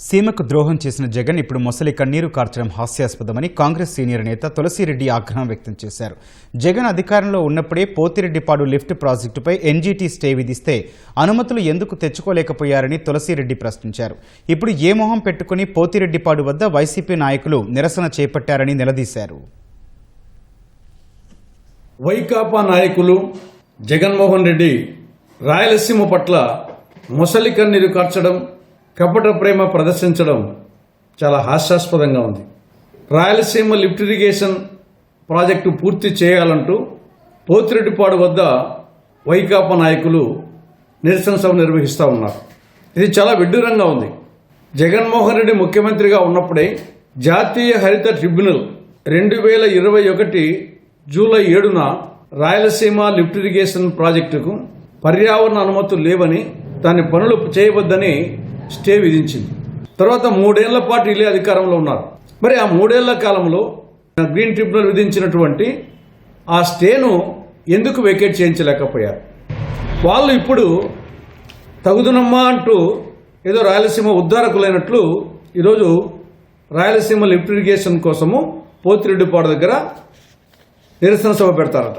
సీమకు ద్రోహం చేసిన జగన్ ఇప్పుడు మొసలి కన్నీరు కార్చడం హాస్యాస్పదమని కాంగ్రెస్ సీనియర్ నేత తులసిరెడ్డి ఆగ్రహం వ్యక్తం చేశారు. జగన్ అధికారంలో ఉన్నప్పుడే పోతిరెడ్డిపాడు లిఫ్ట్ ప్రాజెక్టుపై ఎన్జీటీ స్టే విధిస్తే అనుమతులు ఎందుకు తెచ్చుకోలేకపోయారని తులసిరెడ్డి ప్రశ్నించారు. ఇప్పుడు ఏ మొహం పెట్టుకుని పోతిరెడ్డిపాడు వద్ద వైసీపీ నాయకులు నిరసన చేపట్టారని నిలదీశారు. వైకాపా నాయకులు జగన్మోహన్ రెడ్డి రాయలసీమ పట్ల మొసలి కన్నీరు కార్చడం, కపట ప్రేమ ప్రదర్శించడం చాలా హాస్యాస్పదంగా ఉంది. రాయలసీమ లిఫ్ట్ ఇరిగేషన్ ప్రాజెక్టు పూర్తి చేయాలంటూ పోతిరెడ్డిపాడు వద్ద వైకాపా నాయకులు నిరసన సభ నిర్వహిస్తూ ఉన్నారు. ఇది చాలా విడ్డూరంగా ఉంది. జగన్మోహన్ రెడ్డి ముఖ్యమంత్రిగా ఉన్నప్పుడే జాతీయ హరిత ట్రిబ్యునల్ 2021 జూలై 7న రాయలసీమ లిఫ్ట్ ఇరిగేషన్ ప్రాజెక్టుకు పర్యావరణ అనుమతులు లేవని, దాని పనులు చేయవద్దని స్టే విధించింది. తర్వాత 3 ఏళ్ల పాటు వీళ్ళే అధికారంలో ఉన్నారు. మరి ఆ 3 ఏళ్ల కాలంలో గ్రీన్ ట్రిబ్యునల్ విధించినటువంటి ఆ స్టేను ఎందుకు వెకేట్ చేయించలేకపోయారు? వాళ్ళు ఇప్పుడు తగుదునమ్మా అంటూ ఏదో రాయలసీమ ఉద్ధారకులైనట్లు ఈరోజు రాయలసీమ లిఫ్ట్ ఇరిగేషన్ కోసము పోతిరెడ్డిపాడు దగ్గర నిరసన సభ పెడతారట.